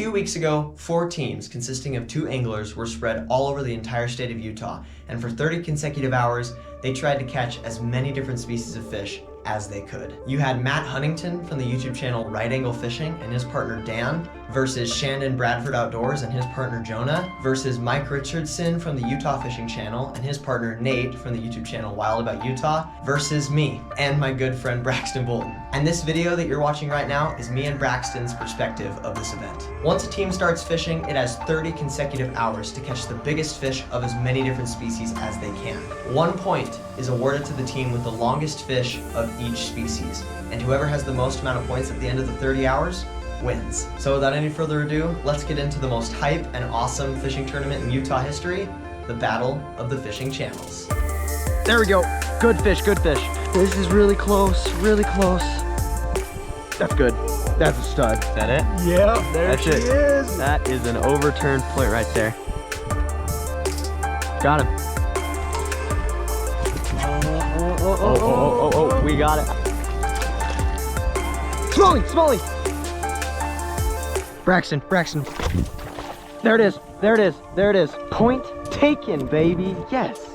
few weeks ago, 4 teams consisting of 2 anglers were spread all over the entire state of Utah, and for 30 consecutive hours, they tried to catch as many different species of fish as they could. You had Matt Huntington from the YouTube channel Right Angle Fishing and his partner Dan versus Shandon Bradford Outdoors and his partner Jonah versus Mike Richardson from the Utah Fishing Channel and his partner Nate from the YouTube channel Wild About Utah versus me and my good friend Braxton Bolton. And this video that you're watching right now is me and Braxton's perspective of this event. Once a team starts fishing, it has 30 consecutive hours to catch the biggest fish of as many different species as they can. 1 point is awarded to the team with the longest fish of each species, and whoever has the most amount of points at the end of the 30 hours wins. So without any further ado, let's get into the most hype and awesome fishing tournament in Utah history, the Battle of the Fishing Channels. There we go. Good fish, good fish. This is really close, really close. That's good. That's a stud. Is that it? Yeah, there she is. That is an overturned point right there. Got him. Oh, we got it. Smallie, Smallie. Braxton. There it is, there it is, there it is. Point taken, baby, yes.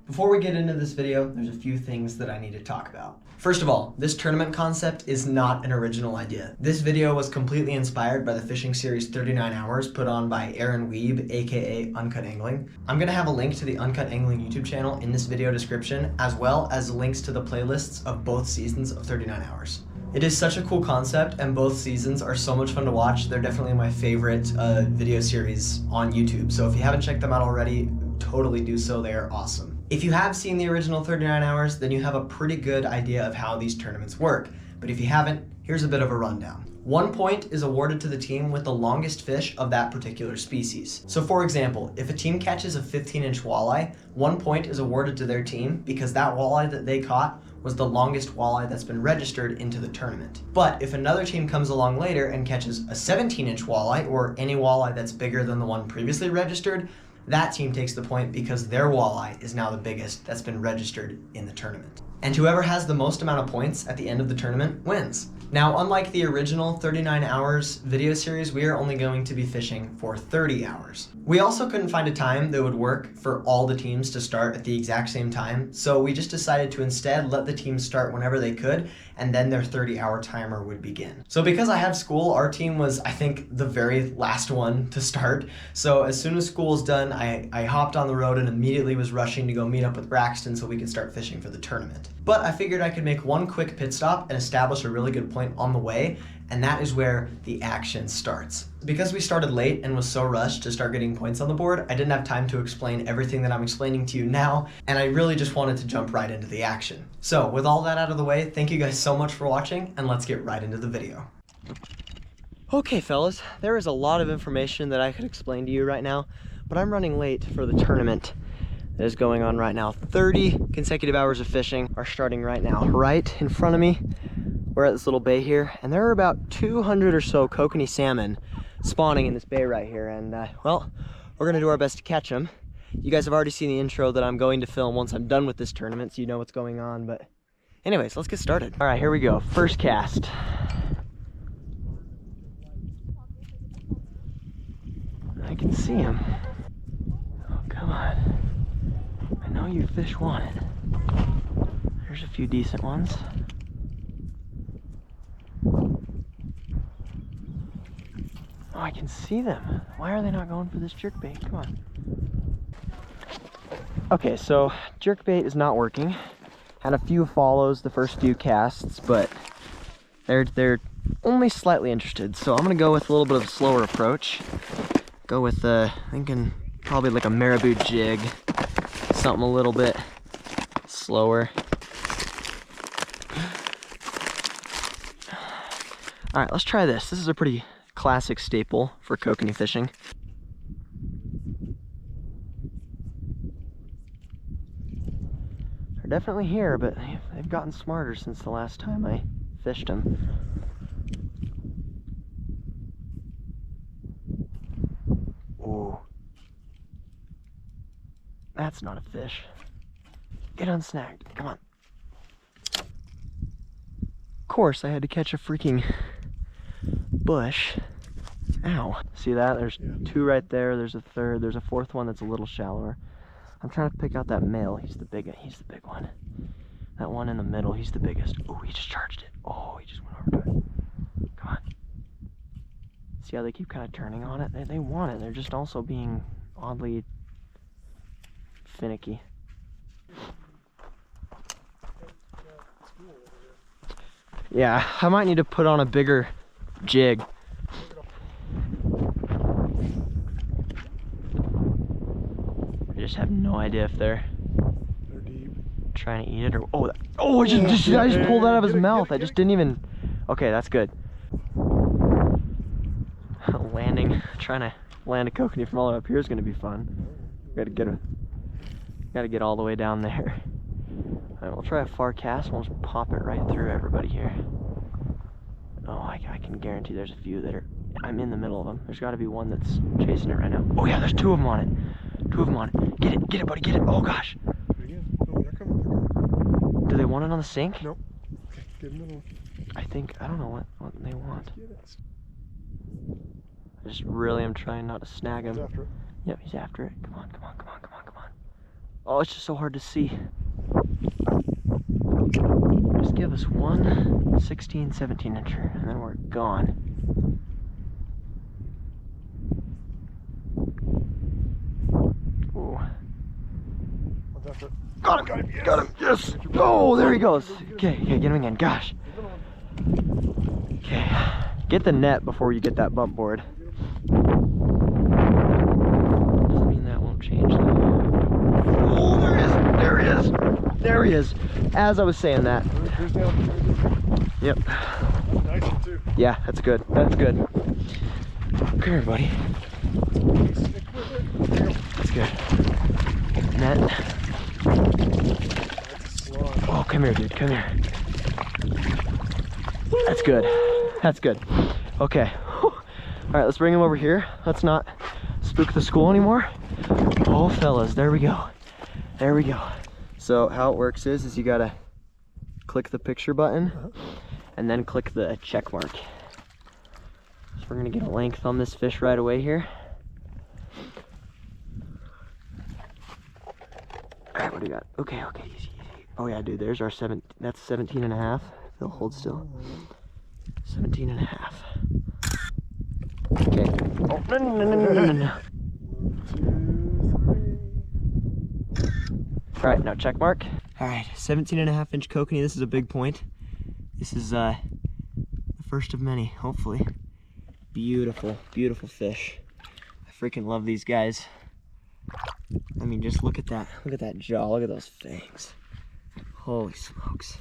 Before we get into this video, there's a few things that I need to talk about. First of all, this tournament concept is not an original idea. This video was completely inspired by the fishing series 39 Hours put on by Aaron Wiebe, aka Uncut Angling. I'm gonna have a link to the Uncut Angling YouTube channel in this video description, as well as links to the playlists of both seasons of 39 Hours. It is such a cool concept, and both seasons are so much fun to watch. They're definitely my favorite video series on YouTube, so if you haven't checked them out already, totally do so. They are awesome. If you have seen the original 39 Hours, then you have a pretty good idea of how these tournaments work. But if you haven't, here's a bit of a rundown. 1 point is awarded to the team with the longest fish of that particular species. So for example, if a team catches a 15-inch walleye, 1 point is awarded to their team because that walleye that they caught was the longest walleye that's been registered into the tournament. But if another team comes along later and catches a 17-inch walleye, or any walleye that's bigger than the one previously registered, that team takes the point because their walleye is now the biggest that's been registered in the tournament. And whoever has the most amount of points at the end of the tournament wins. Now, unlike the original 39 Hours video series, we are only going to be fishing for 30 hours. We also couldn't find a time that would work for all the teams to start at the exact same time, so we just decided to instead let the teams start whenever they could, and then their 30-hour timer would begin. So because I had school, our team was, I think, the very last one to start. So as soon as school was done, I hopped on the road and immediately was rushing to go meet up with Braxton so we could start fishing for the tournament. But I figured I could make one quick pit stop and establish a really good point on the way, and that is where the action starts. Because we started late and was so rushed to start getting points on the board, I didn't have time to explain everything that I'm explaining to you now, and I really just wanted to jump right into the action. So with all that out of the way, thank you guys so much for watching, and let's get right into the video. Okay, fellas, there is a lot of information that I could explain to you right now, but I'm running late for the tournament that is going on right now. 30 consecutive hours of fishing are starting right now. Right in front of me, we're at this little bay here, and there are about 200 or so kokanee salmon spawning in this bay right here, and well, we're gonna do our best to catch them. You guys have already seen the intro that I'm going to film once I'm done with this tournament, so you know what's going on, but anyways, let's get started. All right, here we go, first cast. I can see him. Oh, come on. I know you fish want it. There's a few decent ones. Oh, I can see them. Why are they not going for this jerkbait? Come on. Okay, so jerkbait is not working. Had a few follows the first few casts, but they're only slightly interested. So I'm gonna go with a little bit of a slower approach. Go with thinking probably like a marabou jig, something a little bit slower. All right, let's try this. This is a pretty classic staple for kokanee fishing. They're definitely here, but they've gotten smarter since the last time I fished them. That's not a fish. Get unsnagged. Come on. Of course, I had to catch a freaking bush. Ow. See that? There's two right there. There's a third. There's a fourth one that's a little shallower. I'm trying to pick out that male. He's the big one. That one in the middle, he's the biggest. Oh, he just charged it. Oh, he just went over to it. Come on. See how they keep kind of turning on it? They want it. They're just also being oddly finicky. Yeah, I might need to put on a bigger jig. I just have no idea if they're deep. Trying to eat it or I just pulled that out of his mouth. I just didn't even. Okay, that's good. Trying to land a kokanee from all the way up here is going to be fun. Gotta get all the way down there. Alright, we'll try a far cast. We'll just pop it right through everybody here. Oh, I can guarantee there's a few that are. I'm in the middle of them. There's got to be one that's chasing it right now. Oh yeah, there's two of them on it. Get it, buddy, get it. Oh gosh. Oh, they're coming. Do they want it on the sink? Nope. Okay, give them a I don't know what they want. I just really am trying not to snag him. He's after it. Yep, he's after it. Come on. Oh, it's just so hard to see. Just give us one 16, 17 incher, and then we're gone. Ooh. One's after it. Got him, yes! Oh, there he goes. Okay, get him again, gosh. Okay, get the net before you get that bump board. Doesn't mean that won't change though. Oh, there he is. As I was saying that. Yep. Nice one too. Yeah, that's good. Come here, buddy. That's good. Net. Oh, come here, dude. Come here. That's good. Okay. All right, let's bring him over here. Let's not spook the school anymore. Oh, fellas, there we go. So how it works is you gotta click the picture button and then click the check mark. So we're gonna get a length on this fish right away here. All right, what do we got? Okay, easy. Oh yeah, dude, there's our that's 17 and a half. They'll hold still. 17 and a half. Okay. Oh, no. All right, now check mark. All right, 17 and a half inch kokanee. This is a big point. This is the first of many, hopefully. Beautiful fish. I freaking love these guys. I mean, just look at that. Look at that jaw. Look at those fangs. Holy smokes.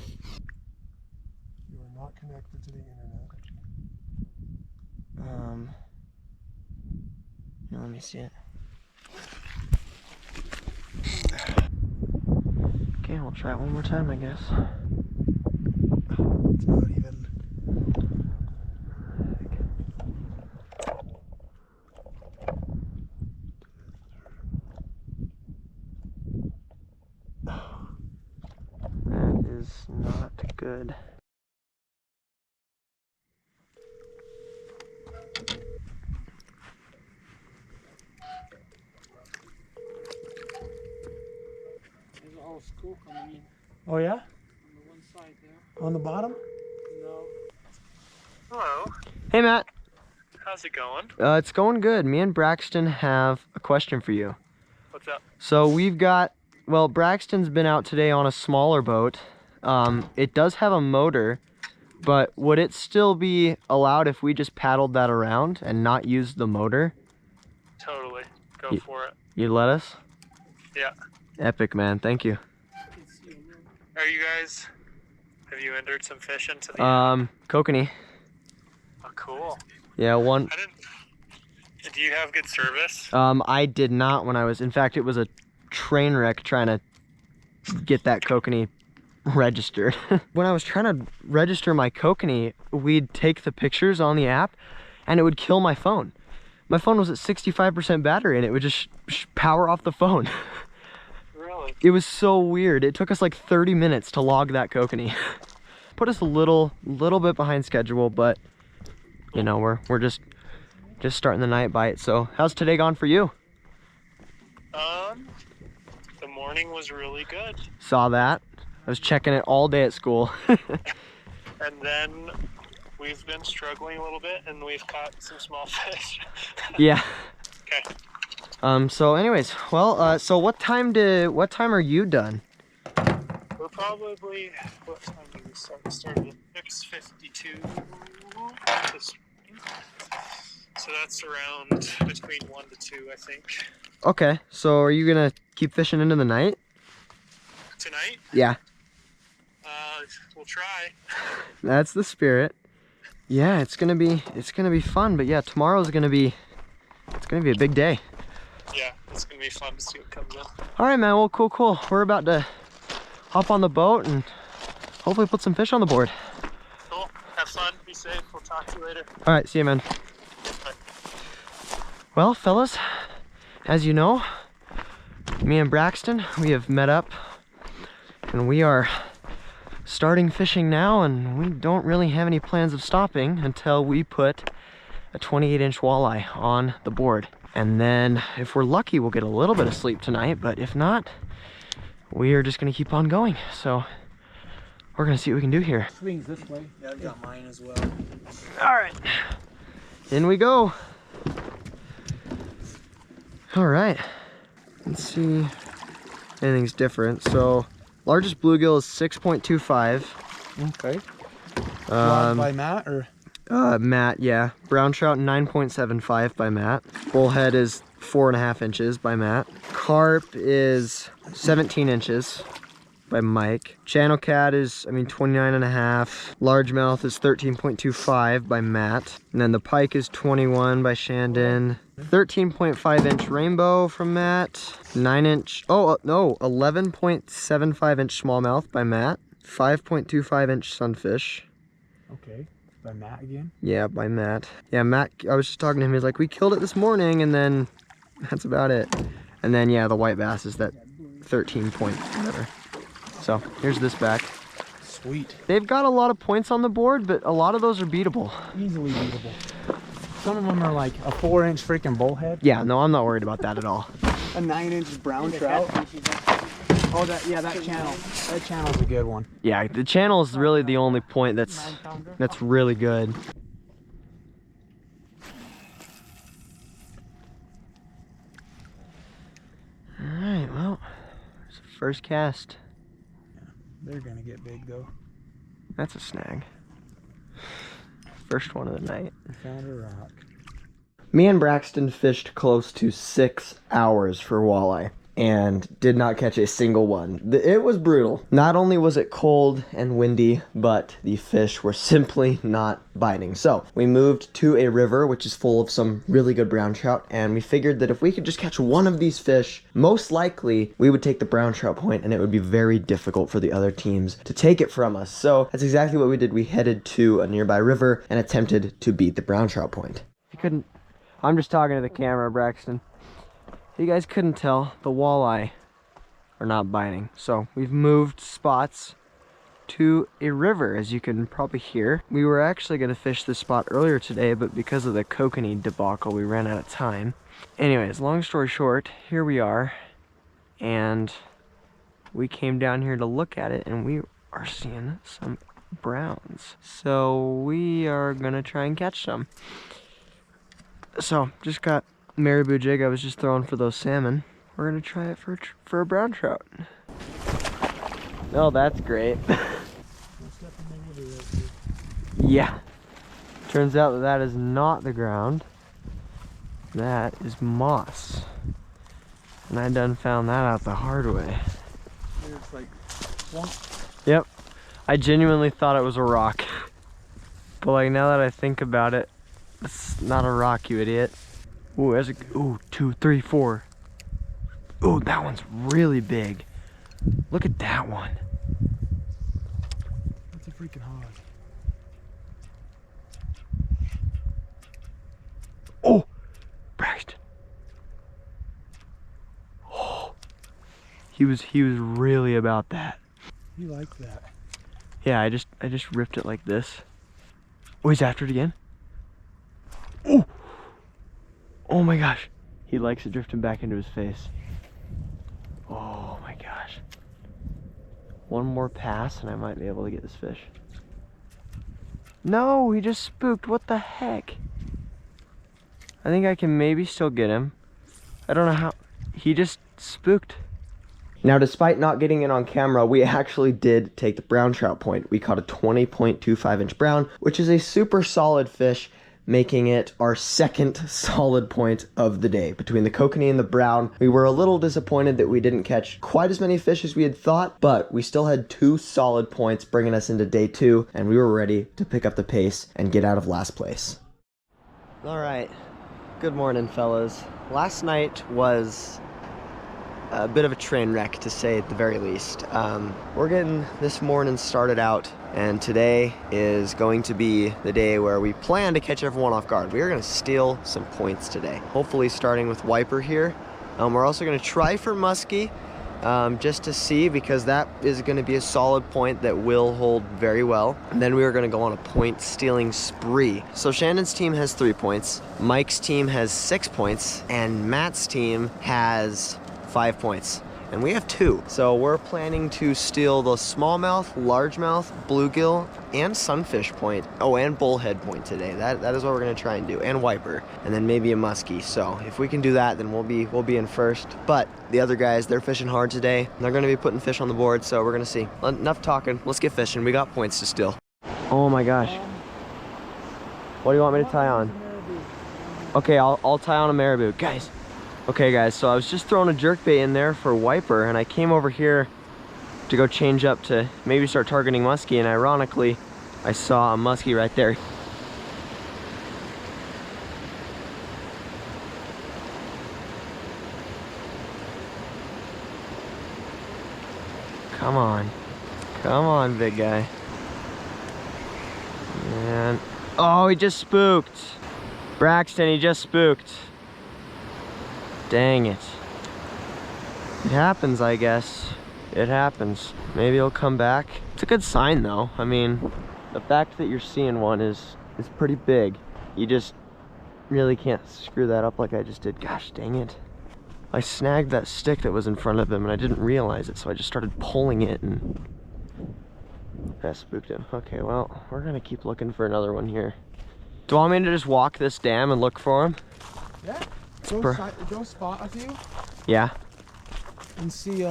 You are not connected to the internet. Let me see it. Okay, we'll try it one more time, I guess. It's not even. That is not good. There's a whole school coming in Oh yeah? on the one side there. On the bottom? No. Hello, Hey, Matt. how's it going? It's going good. Me and Braxton have a question for you. What's up? So we've got, well, Braxton's been out today on a smaller boat. It does have a motor, but would it still be allowed if we just paddled that around and not use the motor? Totally. Go for it. You'd let us? Yeah. Epic, man. Thank you. Are you guys, have you entered some fish into the Kokanee. Oh, cool. Yeah, one. I didn't, do you have good service? I did not when I was, in fact, it was a train wreck trying to get that kokanee registered. When I was trying to register my kokanee, we'd take the pictures on the app and it would kill my phone. My phone was at 65% battery and it would just power off the phone. feeling? It was so weird. It took us like 30 minutes to log that kokanee. Put us a little bit behind schedule, but you know, we're just starting the night bite. So how's today gone for you? The morning was really good. Saw that. I was checking it all day at school. And then we've been struggling a little bit and we've caught some small fish. Yeah. Okay. So anyways, well, so what time are you done? We're probably, what time did we start? We started at 6:52 this morning. So that's around between 1 to 2, I think. Okay, so are you gonna keep fishing into the night? Tonight? Yeah. We'll try. That's the spirit. Yeah, it's gonna be fun, but yeah, tomorrow's gonna be a big day. Yeah, it's gonna be fun to see what comes in. All right, man. Well, cool. We're about to hop on the boat and hopefully put some fish on the board. Cool. Have fun. Be safe. We'll talk to you later. All right, see you, man. Bye. Well, fellas, as you know, me and Braxton, we have met up and we are starting fishing now, and we don't really have any plans of stopping until we put a 28-inch walleye on the board. And then if we're lucky, we'll get a little bit of sleep tonight, but if not, we are just gonna keep on going. So we're gonna see what we can do here. Swings this way. Yeah, I've got mine as well. All right, in we go. All right, let's see if anything's different. So largest bluegill is 6.25. Okay. By Matt or? Matt, yeah. Brown trout 9.75 by Matt. Bullhead is 4.5 inches by Matt. Carp is 17 inches by Mike. Channel cat is, 29.5. Largemouth is 13.25 by Matt. And then the pike is 21 by Shandon. 13.5 inch rainbow from Matt. 11.75 inch smallmouth by Matt. 5.25 inch sunfish. Okay. By Matt again? Yeah, by Matt. Yeah, Matt, I was just talking to him. He's like, we killed it this morning, and then that's about it. And then, yeah, the white bass is that 13 point whatever. So here's this back. Sweet. They've got a lot of points on the board, but a lot of those are beatable. Easily beatable. Some of them are like a 4-inch freaking bullhead. Yeah, no, I'm not worried about that at all. A 9-inch brown trout. Oh, that channel. That channel's a good one. Yeah, the channel is really the only point that's really good. All right, well, there's the first cast. They're gonna get big though. That's a snag. First one of the night. Found a rock. Me and Braxton fished close to 6 hours for walleye and did not catch a single one. It was brutal. Not only was it cold and windy, but the fish were simply not biting. So we moved to a river, which is full of some really good brown trout, and we figured that if we could just catch one of these fish, most likely we would take the brown trout point, and it would be very difficult for the other teams to take it from us. So that's exactly what we did. We headed to a nearby river and attempted to beat the brown trout point. You couldn't, I'm just talking to the camera, Braxton. You guys couldn't tell, the walleye are not biting. So we've moved spots to a river, as you can probably hear. We were actually gonna fish this spot earlier today, but because of the kokanee debacle, we ran out of time. Anyways, long story short, here we are, and we came down here to look at it, and we are seeing some browns. So we are gonna try and catch some. So just got marabou jig I was just throwing for those salmon. We're gonna try it for a brown trout. Oh, that's great. Yeah. Turns out that that is not the ground. That is moss. And I done found that out the hard way. It's like swamp. Yep. I genuinely thought it was a rock. But like now that I think about it, it's not a rock, you idiot. Ooh, there's a, ooh, 2, 3, 4. Ooh, that one's really big. Look at that one. That's a freaking hog. Oh, Braxton. Oh, He was really about that. You like that. Yeah, I just ripped it like this. Oh, he's after it again. Oh! Oh my gosh. He likes it drifting back into his face. Oh my gosh. One more pass and I might be able to get this fish. No, he just spooked. What the heck? I think I can maybe still get him. I don't know how. He just spooked. Now, despite not getting it on camera, we actually did take the brown trout point. We caught a 20.25 inch brown, which is a super solid fish, making it our second solid point of the day. Between the kokanee and the brown, we were a little disappointed that we didn't catch quite as many fish as we had thought, but we still had 2 solid points bringing us into day 2, and we were ready to pick up the pace and get out of last place. All right, good morning, fellas. Last night was a bit of a train wreck, to say at the very least. We're getting this morning started out, and today is going to be the day where we plan to catch everyone off guard. We are going to steal some points today, hopefully starting with Wiper here. We're also going to try for muskie, just to see, because that is going to be a solid point that will hold very well. And then we are going to go on a point stealing spree. So Shannon's team has 3 points, Mike's team has 6 points, and Matt's team has 5 points, and we have 2. So we're planning to steal the smallmouth, largemouth, bluegill, and sunfish point. Oh, and bullhead point today. That is what we're gonna try and do, and wiper, and then maybe a muskie. So if we can do that, then we'll be in first. But the other guys, they're fishing hard today. They're gonna be putting fish on the board, so we're gonna see. Enough talking. Let's get fishing. We got points to steal. Oh my gosh. What do you want me to tie on? Okay, I'll tie on a marabou, guys. Okay guys, so I was just throwing a jerkbait in there for wiper, and I came over here to go change up to maybe start targeting muskie, and ironically I saw a muskie right there. Come on big guy. Man, oh, he just spooked. Braxton, he just spooked. Dang it. It happens, I guess. It happens. Maybe he'll come back. It's a good sign though. I mean, the fact that you're seeing one is pretty big. You just really can't screw that up like I just did. Gosh dang it. I snagged that stick that was in front of him and I didn't realize it, so I just started pulling it and that spooked him. Okay, well, we're gonna keep looking for another one here. Do you want me to just walk this dam and look for him? Yeah. Go spot a few. Yeah. And see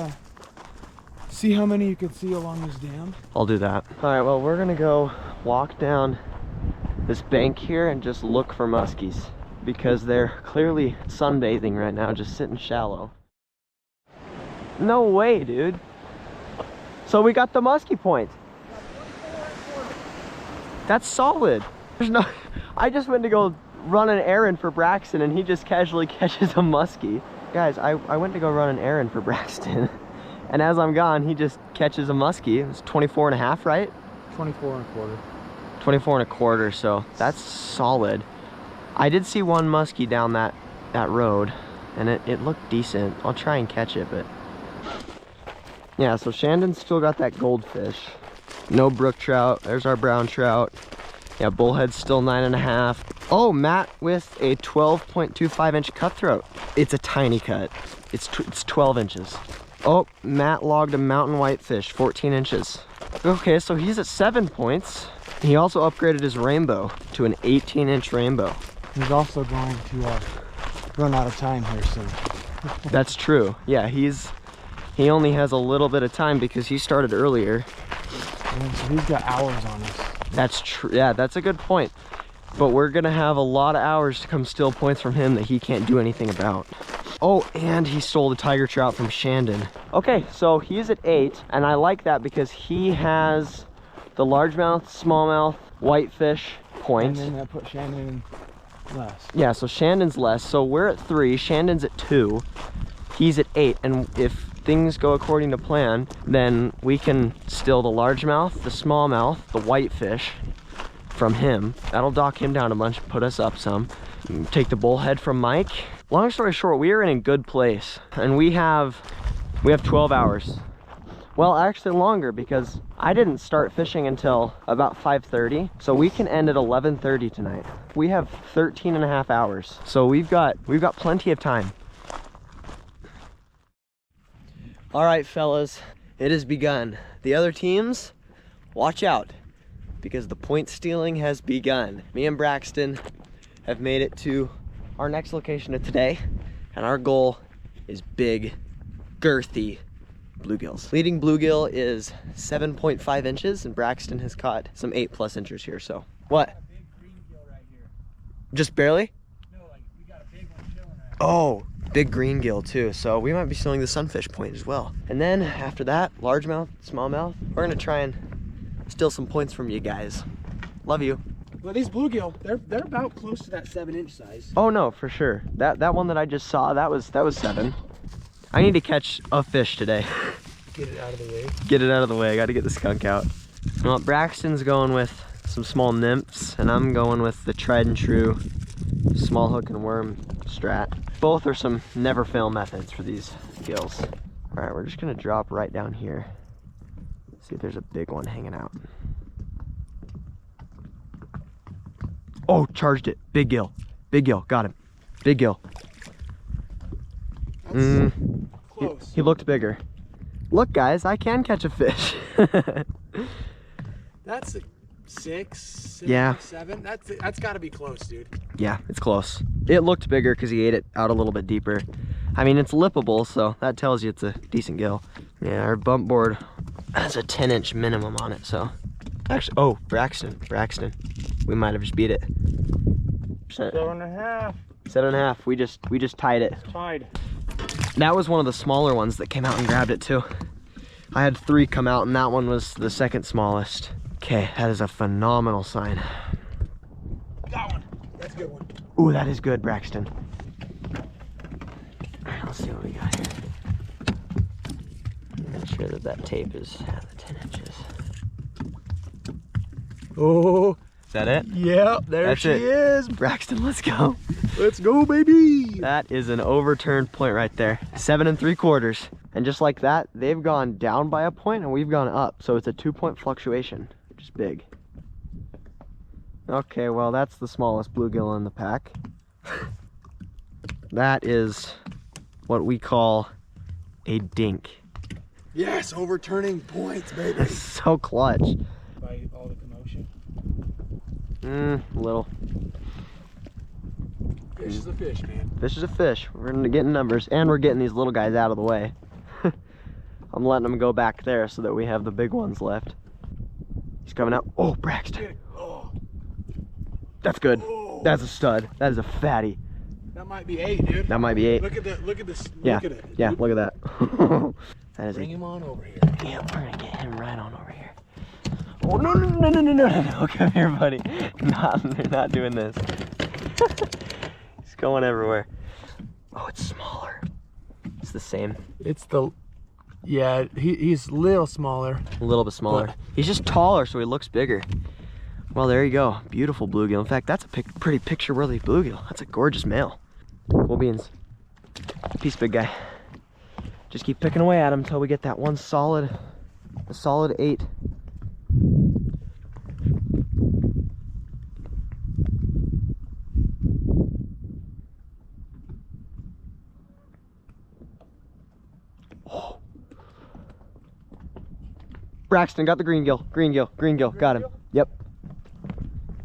how many you can see along this dam. I'll do that. All right, well, we're gonna go walk down this bank here and just look for muskies, because they're clearly sunbathing right now, just sitting shallow. No way, dude. So we got the muskie point. That's solid. There's no, I just went to go run an errand for Braxton and he just casually catches a muskie. Guys, I went to go run an errand for Braxton and as I'm gone, he just catches a muskie. It was 24 and a half, right? 24 and a quarter. 24 and a quarter, so that's solid. I did see one muskie down that road and it looked decent. I'll try and catch it, but yeah, so Shandon's still got that goldfish. No brook trout. There's our brown trout. Yeah, bullhead's still 9.5. Oh, Matt with a 12.25 inch cutthroat. It's a tiny cut. It's 12 inches. Oh, Matt logged a mountain whitefish, 14 inches. Okay, so he's at 7 points. He also upgraded his rainbow to an 18-inch rainbow. He's also going to run out of time here soon. That's true. Yeah, he only has a little bit of time because he started earlier. And so he's got hours on us. That's true. Yeah, that's a good point. But we're gonna have a lot of hours to come steal points from him that he can't do anything about. Oh, and he stole the tiger trout from Shandon. Okay, so he's at 8, and I like that because he has the largemouth, smallmouth, whitefish point. And then that put Shandon in less. Yeah, so Shandon's less. So we're at 3, Shandon's at 2, he's at 8, and if things go according to plan, then we can steal the largemouth, the smallmouth, the whitefish from him. That'll dock him down a bunch, put us up some. Take the bullhead from Mike. Long story short, we are in a good place, and we have We have 12 hours. Well, actually longer because I didn't start fishing until about 5:30. So we can end at 11:30 tonight. We have 13 and a half hours. So we've got plenty of time. All right, fellas, it has begun. The other teams, watch out, because the point stealing has begun. Me and Braxton have made it to our next location of today, and our goal is big, girthy bluegills. Leading bluegill is 7.5 inches, and Braxton has caught some 8+ inches here, so. What? Big green gill right here. Just barely? No, like we got a big one chilling right Oh, big green gill too, so we might be stealing the sunfish point as well. And then after that, largemouth, smallmouth, we're gonna try and steal some points from you guys. Love you. Well, these bluegill, they're about close to that 7-inch size. Oh no, for sure. That one that I just saw, that was 7. I need to catch a fish today. Get it out of the way. Get it out of the way. I got to get the skunk out. Well, Braxton's going with some small nymphs, and I'm going with the tried and true small hook and worm strat. Both are some never fail methods for these gills. All right, we're just gonna drop right down here. See if there's a big one hanging out. Oh, charged it. Big gill. Big gill. Got him. Big gill. Close. He looked bigger. Look, guys, I can catch a fish. That's a 6, Yeah. 7. That's got to be close, dude. Yeah, it's close. It looked bigger because he ate it out a little bit deeper. I mean, it's lippable, so that tells you it's a decent gill. Yeah, our bump board has a 10-inch minimum on it, so. Actually, oh, Braxton. We might have just beat it. 7.5. 7.5. We just tied it. Tied. That was one of the smaller ones that came out and grabbed it too. I had 3 come out, and that one was the second smallest. Okay, that is a phenomenal sign. Got one. That's a good one. Ooh, that is good, Braxton. All right, let's see what we got here. Make sure that that tape is at the 10 inches. Oh, Is that it? yeah, there That's she it. is. Braxton, let's go. Let's go, baby. That is an overturned point right there. 7 3/4. And just like that, they've gone down by a point and we've gone up. So it's a 2-point fluctuation, which is big. Okay, well, that's the smallest bluegill in the pack. That is what we call a dink. Yes, overturning points, baby. So clutch. By all the commotion. A little. Fish is a fish, man. Fish is a fish. We're getting numbers, and we're getting these little guys out of the way. I'm letting them go back there so that we have the big ones left. He's coming out. Oh, Braxton. Oh, That's good. oh. That's a stud. That is a fatty. That might be 8, dude. That might be 8. Look at this. Yeah. Look at it. Yeah, dude. look at that. That is Bring him on over here. Yeah, we're gonna get him right on over here. Oh, no. Come here, buddy. They're not doing this. He's going everywhere. Oh, it's smaller. It's the same. It's the, yeah, he's a little smaller. A little bit smaller. But He's just taller, so he looks bigger. Well, there you go. Beautiful bluegill. In fact, that's a pretty picture-worthy bluegill. That's a gorgeous male. Cool beans. Peace, big guy. Just keep picking away at him until we get that one solid 8. Oh. Braxton got the green gill. Green gill. Got him. Yep.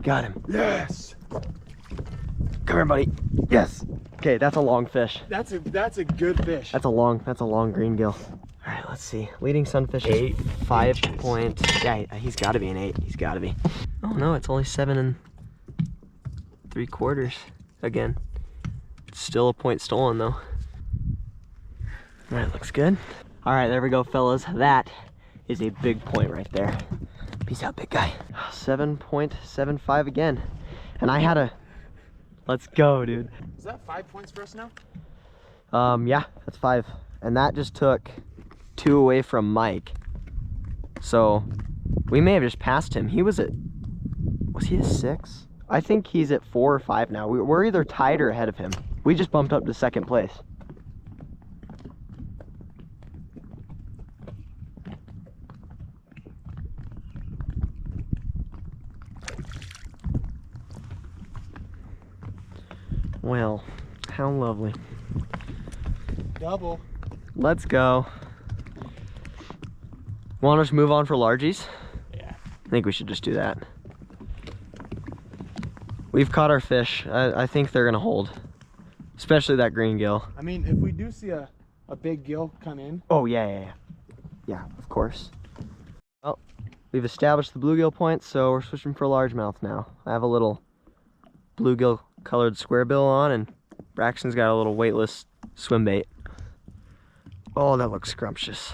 Got him. yes. Come here, buddy. Yes. Okay, that's a long fish. That's a good fish. That's a long green gill. All right, let's see. Leading sunfish is 5 point. Yeah, he's got to be an 8. He's got to be. Oh no, it's only 7 3/4. Again, still a point stolen though. All right, looks good. All right, there we go, fellas. That is a big point right there. Peace out, big guy. 7.75 again, and I had a. Let's go, dude. Is that 5 points for us now? Yeah, that's 5. And that just took 2 away from Mike. So we may have just passed him. He was at, was he at 6? I think he's at 4 or 5 now. We're either tied or ahead of him. We just bumped up to 2nd place. Well, how lovely. Double. Let's go. Want us to move on for largies? Yeah. I think we should just do that. We've caught our fish. I think they're gonna hold. Especially that green gill. I mean, if we do see a big gill come in. Oh, yeah. Yeah, of course. Well, we've established the bluegill point, so we're switching for largemouth now. I have a little bluegill colored square bill on, and Braxton's got a little weightless swim bait. Oh, that looks scrumptious.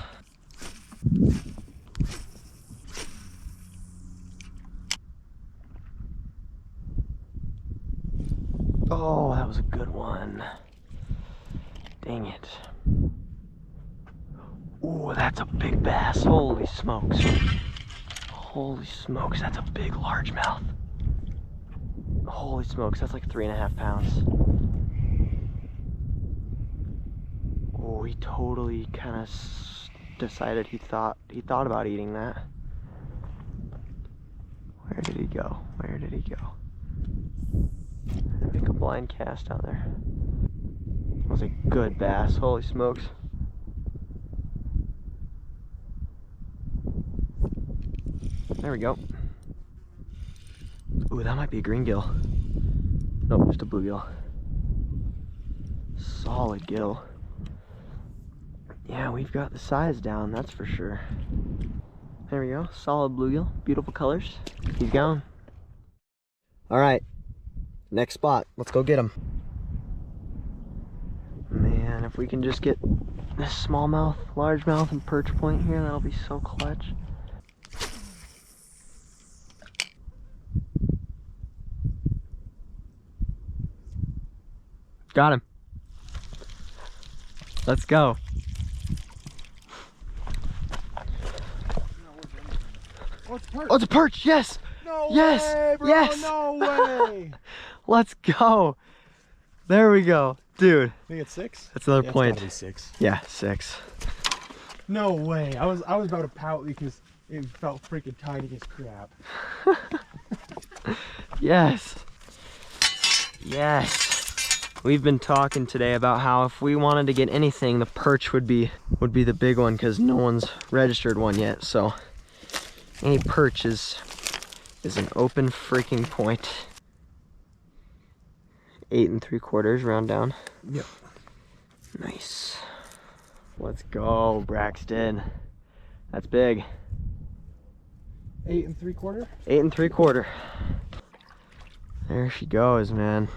Oh, that was a good one. Dang it. Ooh, that's a big bass. Holy smokes. Holy smokes, that's a big largemouth. Holy smokes, that's like 3.5 pounds. Oh, he totally kind of decided he thought about eating that. Where did he go? Where did he go? Make a blind cast out there. That was a good bass. Holy smokes. There we go. Ooh, that might be a green gill. Nope, just a bluegill. Solid gill. Yeah, we've got the size down, that's for sure. There we go, solid bluegill, beautiful colors. He's gone. All right, next spot, let's go get him. Man, if we can just get this smallmouth, largemouth, and perch point here, that'll be so clutch. Got him. Let's go. Oh, it's a perch. Oh, it's a perch, yes! No Yes! way, bro. Yes! No way. Let's go. There we go. Dude, I think it's 6. that's another Yeah, point. It's gotta be 6. Yeah, 6. No way. I was about to pout because it felt freaking tight as crap. Yes. Yes. We've been talking today about how if we wanted to get anything, the perch would be the big one because no one's registered one yet. So any perch is an open freaking point. 8 3/4 round down. Yep. Nice. Let's go, Braxton. That's big. 8 3/4. 8 3/4. There she goes, man.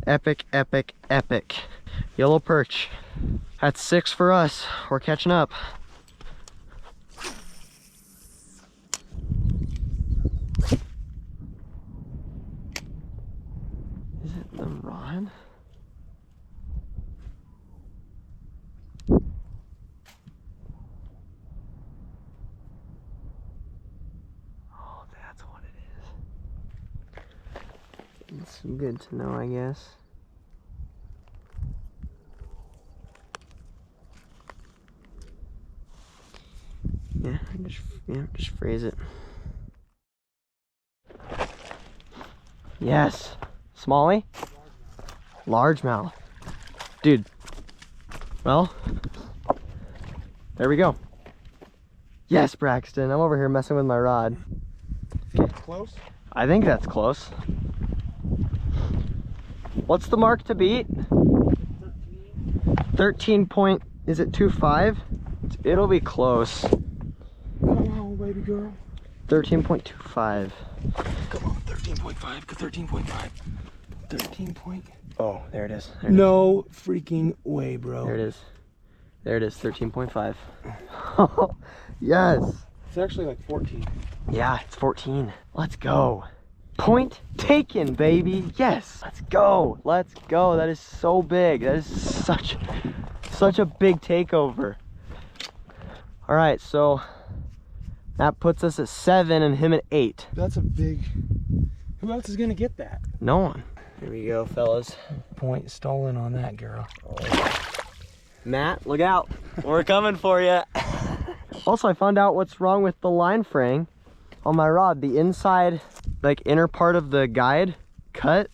Epic, epic, epic. Yellow perch. That's 6 for us. We're catching up. Is it the rod? Oh, that's what it is. It's good to know, I guess. Just phrase it. Yes. Smallie? Largemouth. Dude. Well, there we go. Yes, Braxton. I'm over here messing with my rod. Close. I think that's close. What's the mark to beat? 13 point, is it 2.5? It'll be close. Come on, baby girl. 13.25. Come on, 13.5, 13.5. 13 point. Oh, there it is. There it No freaking way, is. bro. There it is. There it is, 13.5. Yes. It's actually like 14. Yeah, it's 14. Let's go. Point taken, baby. Yes. Let's go. Let's go. That is so big. That is such a big takeover. All right, so that puts us at 7 and him at 8. That's a big. Who else is gonna get that? No one. Here we go, fellas. Point stolen on that girl. Matt, look out. We're coming for you. Also, I found out what's wrong with the line fraying on my rod. The inside, like inner part of the guide cut,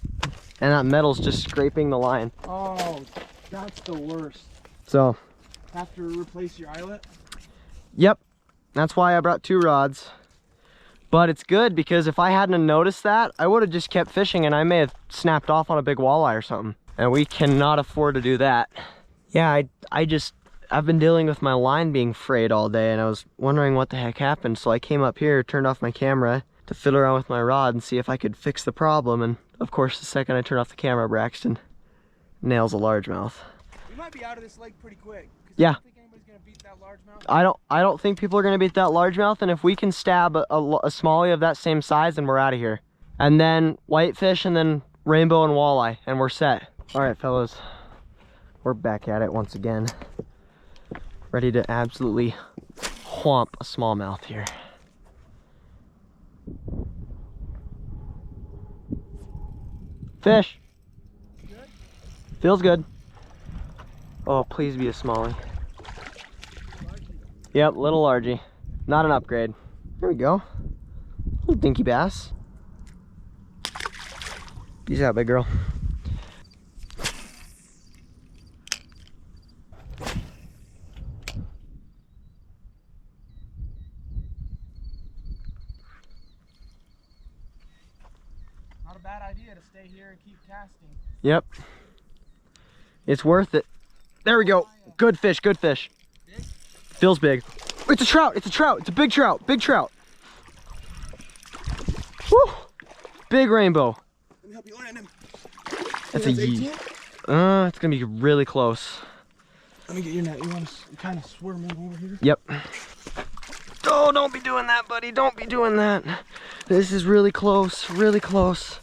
and that metal's just scraping the line. Oh, that's the worst. So, Have to replace your eyelet? yep, that's why I brought 2 rods. But it's good because if I hadn't noticed that, I would have just kept fishing and I may have snapped off on a big walleye or something. And we cannot afford to do that. Yeah, I've been dealing with my line being frayed all day and I was wondering what the heck happened. So I came up here, turned off my camera to fiddle around with my rod and see if I could fix the problem. And of course, the second I turn off the camera, Braxton nails a largemouth. We might be out of this lake pretty quick. Yeah. I don't think anybody's gonna beat that largemouth. I don't think people are gonna beat that largemouth, and if we can stab a smallie of that same size, then we're out of here. And then whitefish, and then rainbow and walleye, and we're set. All right, fellas, we're back at it once again, ready to absolutely whomp a smallmouth here. Fish. Good? Feels good. Oh, please be a smallie. Yep, little largy. Not an upgrade. There we go. Little dinky bass. Peace out, big girl. Not a bad idea to stay here and keep casting. Yep. It's worth it. There we go. Good fish, good fish. Big? Feels big. It's a trout, it's a trout, it's a big trout, big trout. Woo! Big rainbow. Let me help you land him. That's a yeet. It's gonna be really close. Let me get your net. You want to kind of swerve him over here? Yep. Oh, don't be doing that, buddy. Don't be doing that. This is really close, really close.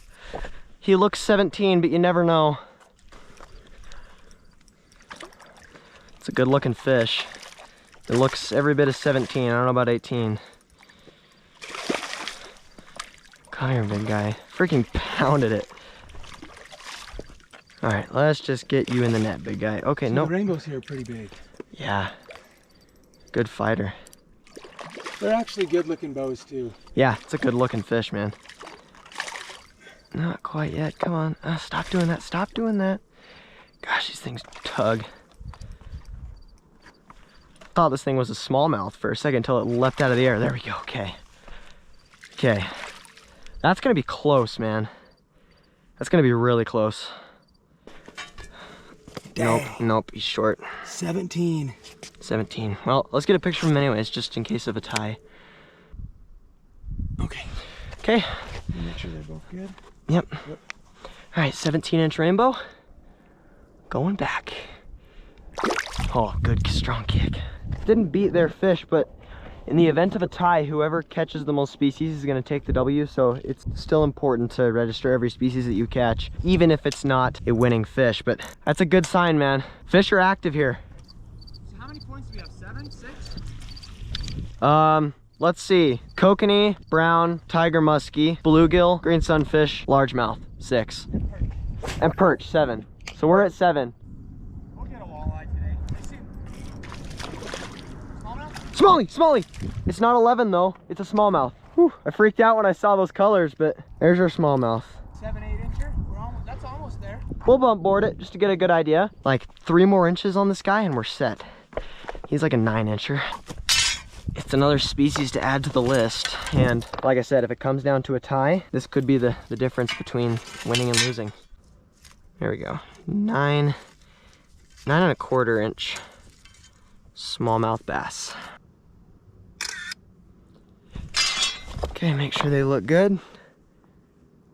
He looks 17, but you never know. It's a good looking fish. It looks every bit of 17. I don't know about 18. Come here, big guy. Freaking pounded it. All right, let's just get you in the net, big guy. Okay, So no. The rainbows here are pretty big. Yeah. Good fighter. They're actually good looking bows too. Yeah, it's a good looking fish, man. Not quite yet. Come on. Stop doing that. Stop doing that. Gosh, these things tug. Thought this thing was a smallmouth for a second until it leapt out of the air. There we go. Okay. Okay. That's going to be close, man. That's going to be really close. Dang. Nope. He's short. 17. 17. Well, let's get a picture of him anyways, just in case of a tie. Okay. Okay. Make sure they're both good. Yep. All right, 17-inch rainbow. Going back. Oh, good strong kick. Didn't beat their fish, but in the event of a tie, whoever catches the most species is going to take the W, so it's still important to register every species that you catch, even if it's not a winning fish. But that's a good sign, man. Fish are active here. So how many points do we have? 7? 6? Let's see. Kokanee, brown, tiger muskie, bluegill, green sunfish, largemouth, 6. And perch, 7. So we're at 7. We'll get a walleye today. They seem... Smallmouth? Smallie! It's not 11 though, it's a smallmouth. Whew. I freaked out when I saw those colors, but there's our smallmouth. 7, 8 incher? That's almost there. We'll bump board it just to get a good idea. Like 3 more inches on this guy and we're set. He's like a 9-incher. It's another species to add to the list. And like I said, if it comes down to a tie, this could be the difference between winning and losing. There we go. 9 1/4 inch smallmouth bass. Okay, make sure they look good,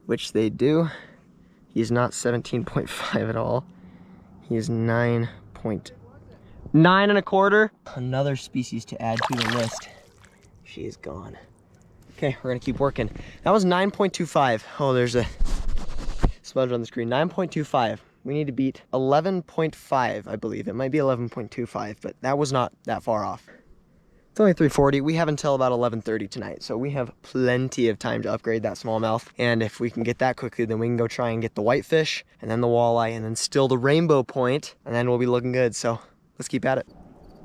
which they do. He's not 17.5 at all. He is 9 1/4. Another species to add to the list. She is gone. Okay, we're gonna keep working. That was 9.25. Oh, there's a smudge on the screen. 9.25. We need to beat 11.5, I believe. It might be 11.25, but that was not that far off. It's only 3:40. We have until about 11:30 tonight, so we have plenty of time to upgrade that smallmouth. And if we can get that quickly, then we can go try and get the whitefish, and then the walleye, and then still the rainbow point, and then we'll be looking good. So let's keep at it.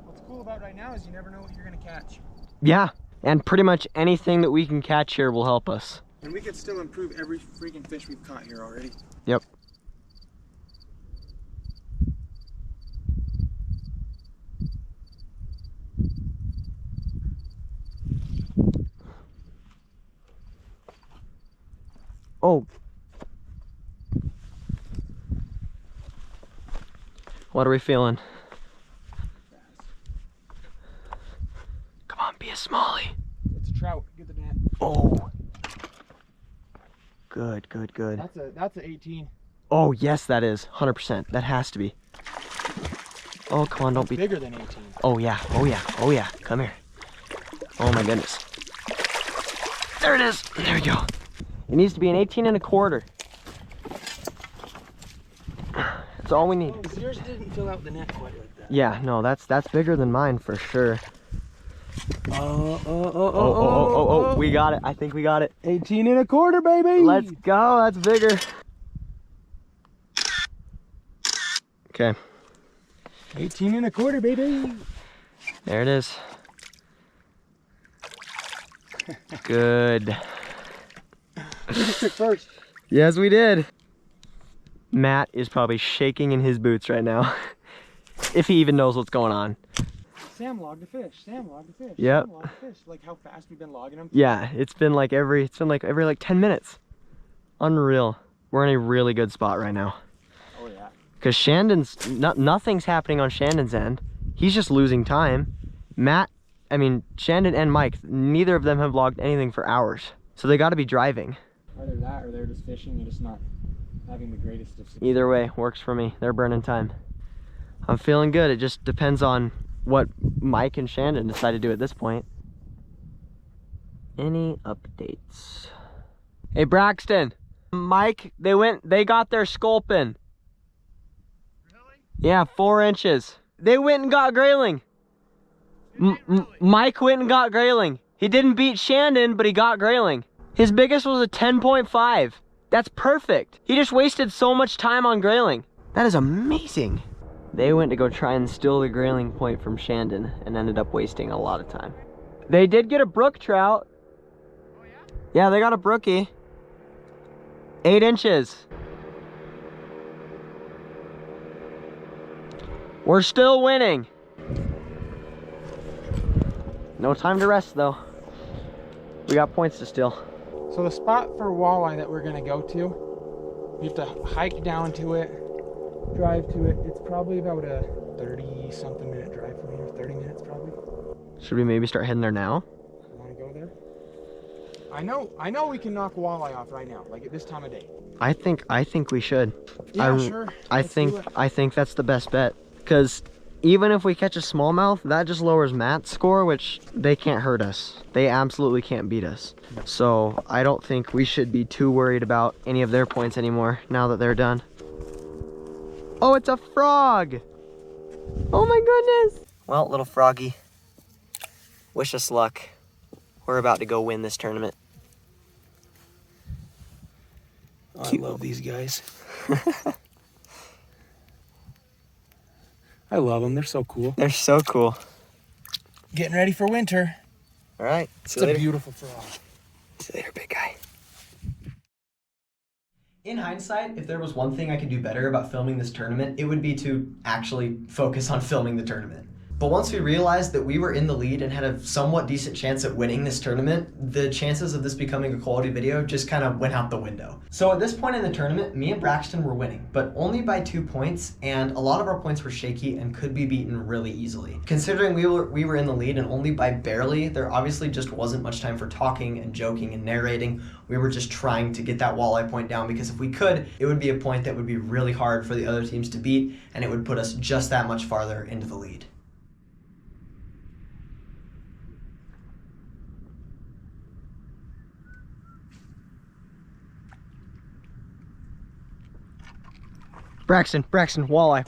What's cool about right now is you never know what you're going to catch. Yeah, and pretty much anything that we can catch here will help us. And we could still improve every freaking fish we've caught here already. Yep. Oh. What are we feeling? Come on, be a smallie. It's a trout. Get the net. Oh. Good, good, good. That's a 18. Oh, yes, that is. 100%. That has to be. Oh, come on, don't be... Bigger than 18. Oh, yeah. Oh, yeah. Oh, yeah. Come here. Oh, my goodness. There it is. There we go. It needs to be an 18 and a quarter. That's all we need. Oh, yours didn't fill out the net quite like that. Yeah, no, that's bigger than mine for sure. Oh, we got it. I think we got it. 18 and a quarter, baby. Let's go. That's bigger. Okay. 18 and a quarter, baby. There it is. Good. Took first. Yes, we did. Matt is probably shaking in his boots right now. If he even knows what's going on. Sam logged a fish. Sam logged a fish. Yep. Sam logged a fish. Like how fast we've been logging them. Yeah, it's been like every 10 minutes. Unreal. We're in a really good spot right now. Oh yeah. Because Shandon's, nothing's happening on Shandon's end. He's just losing time. Shandon and Mike, neither of them have logged anything for hours. So they gotta be driving. Either that or they're just fishing and just not having the greatest of success. Either way, works for me. They're burning time. I'm feeling good. It just depends on what Mike and Shandon decide to do at this point. Any updates? Hey, Braxton. Mike, they got their sculpin. Really? Yeah, 4 inches. They went and got grayling. Mike went and got grayling. He didn't beat Shandon, but he got grayling. His biggest was a 10.5. That's perfect. He just wasted so much time on grayling. That is amazing. They went to go try and steal the grayling point from Shandon and ended up wasting a lot of time. They did get a brook trout. Oh yeah? Yeah, they got a brookie. 8 inches. We're still winning. No time to rest though. We got points to steal. So the spot for walleye that we're gonna go to, we have to hike down to it, drive to it. It's probably about a 30-something minute drive from here, 30 minutes probably. Should we maybe start heading there now? You wanna go there? I know we can knock walleye off right now, like at this time of day. I think we should. Yeah, sure. I think that's the best bet. Because even if we catch a smallmouth, that just lowers Matt's score, which they can't hurt us. They absolutely can't beat us. So I don't think we should be too worried about any of their points anymore now that they're done. Oh, it's a frog! Oh my goodness! Well, little froggy, wish us luck. We're about to go win this tournament. Oh, I love these guys. I love them. They're so cool. They're so cool. Getting ready for winter. All right. It's a beautiful frog. See you later, big guy. In hindsight, if there was one thing I could do better about filming this tournament, it would be to actually focus on filming the tournament. But once we realized that we were in the lead and had a somewhat decent chance at winning this tournament, the chances of this becoming a quality video just kind of went out the window. So at this point in the tournament, me and Braxton were winning, but only by 2 points, and a lot of our points were shaky and could be beaten really easily. Considering we were in the lead and only by barely, there obviously just wasn't much time for talking and joking and narrating. We were just trying to get that walleye point down, because if we could, it would be a point that would be really hard for the other teams to beat, and it would put us just that much farther into the lead. Braxton, walleye.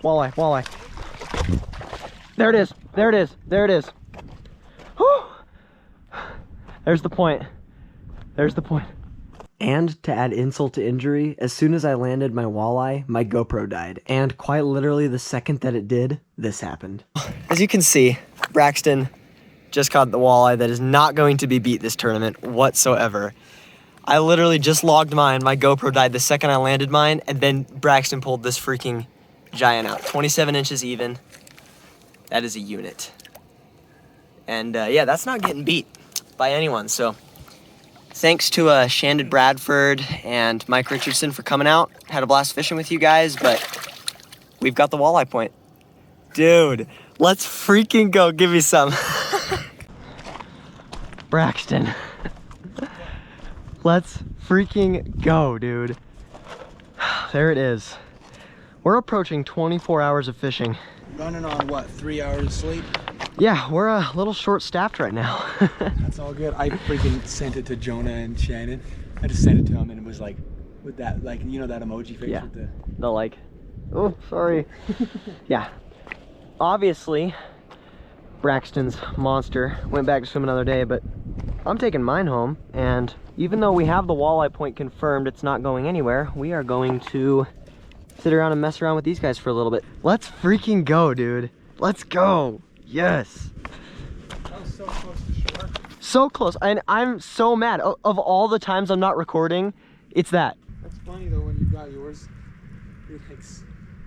There it is. Whew. There's the point. And to add insult to injury, as soon as I landed my walleye, my GoPro died. And quite literally the second that it did, this happened. As you can see, Braxton just caught the walleye that is not going to be beat this tournament whatsoever. I literally just logged mine, my GoPro died the second I landed mine, and then Braxton pulled this freaking giant out. 27 inches even. That is a unit. And yeah, that's not getting beat by anyone, so Thanks to Shandon Bradford and Mike Richardson for coming out. Had a blast fishing with you guys, but we've got the walleye point. Dude, let's freaking go. Give me some. Braxton. Let's freaking go, dude. There it is. We're approaching 24 hours of fishing. Running on what, 3 hours of sleep? Yeah, we're a little short-staffed right now. That's all good. I freaking sent it to Jonah and Shannon. I just sent it to them and it was like, with that, like, you know that emoji face Yeah. with The like, oh, sorry. Yeah. Obviously, Braxton's monster went back to swim another day, but I'm taking mine home, and even though we have the walleye point confirmed, it's not going anywhere, we are going to sit around and mess around with these guys for a little bit. Let's freaking go, dude. Let's go. Yes. That was so close to shore. So close, and I'm so mad. Of all the times I'm not recording, it's that. That's funny though, when you got yours, you're like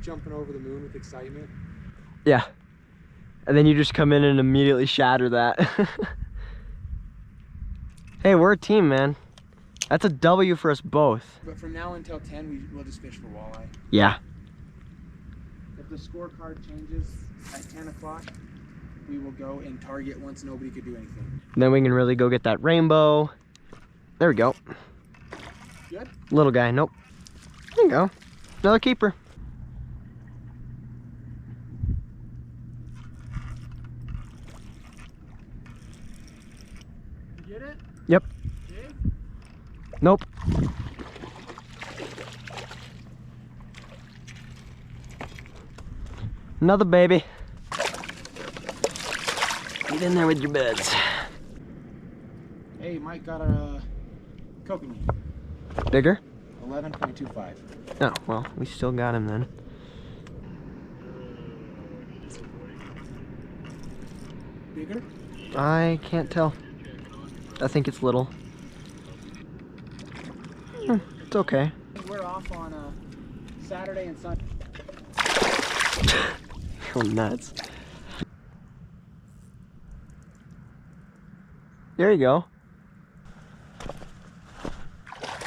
jumping over the moon with excitement. Yeah. And then you just come in and immediately shatter that. Hey, we're a team, man. That's a W for us both. But from now until 10, we'll just fish for walleye. Yeah. If the scorecard changes at 10 o'clock, we will go and target once nobody could do anything. Then we can really go get that rainbow. There we go. Good? Little guy, nope. There you go. Another keeper. You get it? Yep. Big? Nope. Another baby. Get in there with your beds. Hey, Mike got a kokanee. Bigger? 11.25. Oh, well, we still got him then. Bigger? I can't tell. I think it's little. It's okay. We're off on Saturday and Sunday. Oh, nuts. There you go.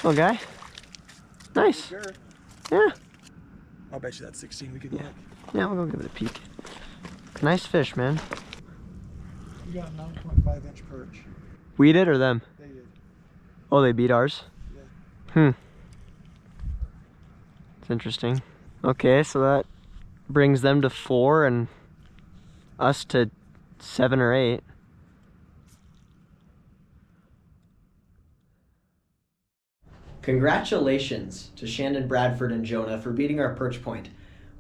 Little guy. Nice. Sure. Yeah. I'll bet you that's 16 we could Yeah. look. Yeah, we'll go give it a peek. Nice fish, man. You got a 9.5-inch perch. We did or them? They did. Oh, they beat ours? Yeah. It's interesting. Okay, so that brings them to 4 and us to 7 or 8. Congratulations to Shandon Bradford and Jonah for beating our perch point.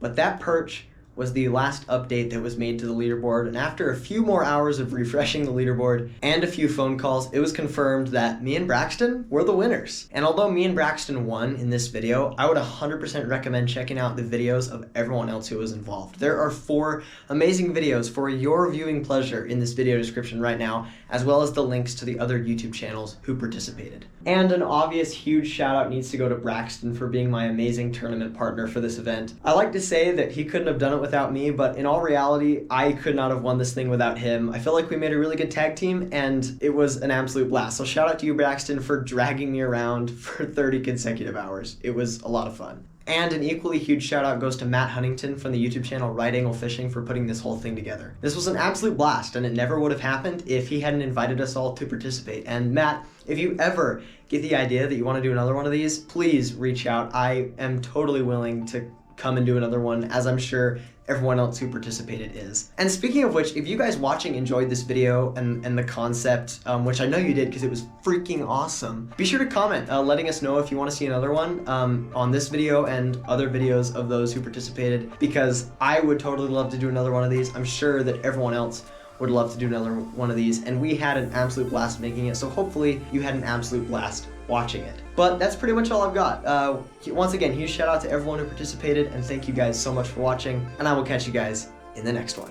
But that perch was the last update that was made to the leaderboard, and after a few more hours of refreshing the leaderboard and a few phone calls, it was confirmed that me and Braxton were the winners. And although me and Braxton won in this video, I would 100% recommend checking out the videos of everyone else who was involved. There are 4 amazing videos for your viewing pleasure in this video description right now, as well as the links to the other YouTube channels who participated. And an obvious huge shout out needs to go to Braxton for being my amazing tournament partner for this event. I like to say that he couldn't have done it without me, but in all reality, I could not have won this thing without him. I feel like we made a really good tag team, and it was an absolute blast. So shout out to you, Braxton, for dragging me around for 30 consecutive hours. It was a lot of fun. And an equally huge shout out goes to Matt Huntington from the YouTube channel Right Angle Fishing for putting this whole thing together. This was an absolute blast, and it never would have happened if he hadn't invited us all to participate. And Matt, if you ever get the idea that you want to do another one of these, please reach out. I am totally willing to come and do another one, as I'm sure everyone else who participated is. And speaking of which, if you guys watching enjoyed this video and the concept, which I know you did because it was freaking awesome, be sure to comment letting us know if you want to see another one on this video and other videos of those who participated, because I would totally love to do another one of these. I'm sure that everyone else would love to do another one of these, and we had an absolute blast making it, so hopefully you had an absolute blast watching it. But that's pretty much all I've got. Once again, huge shout out to everyone who participated, and thank you guys so much for watching, and I will catch you guys in the next one.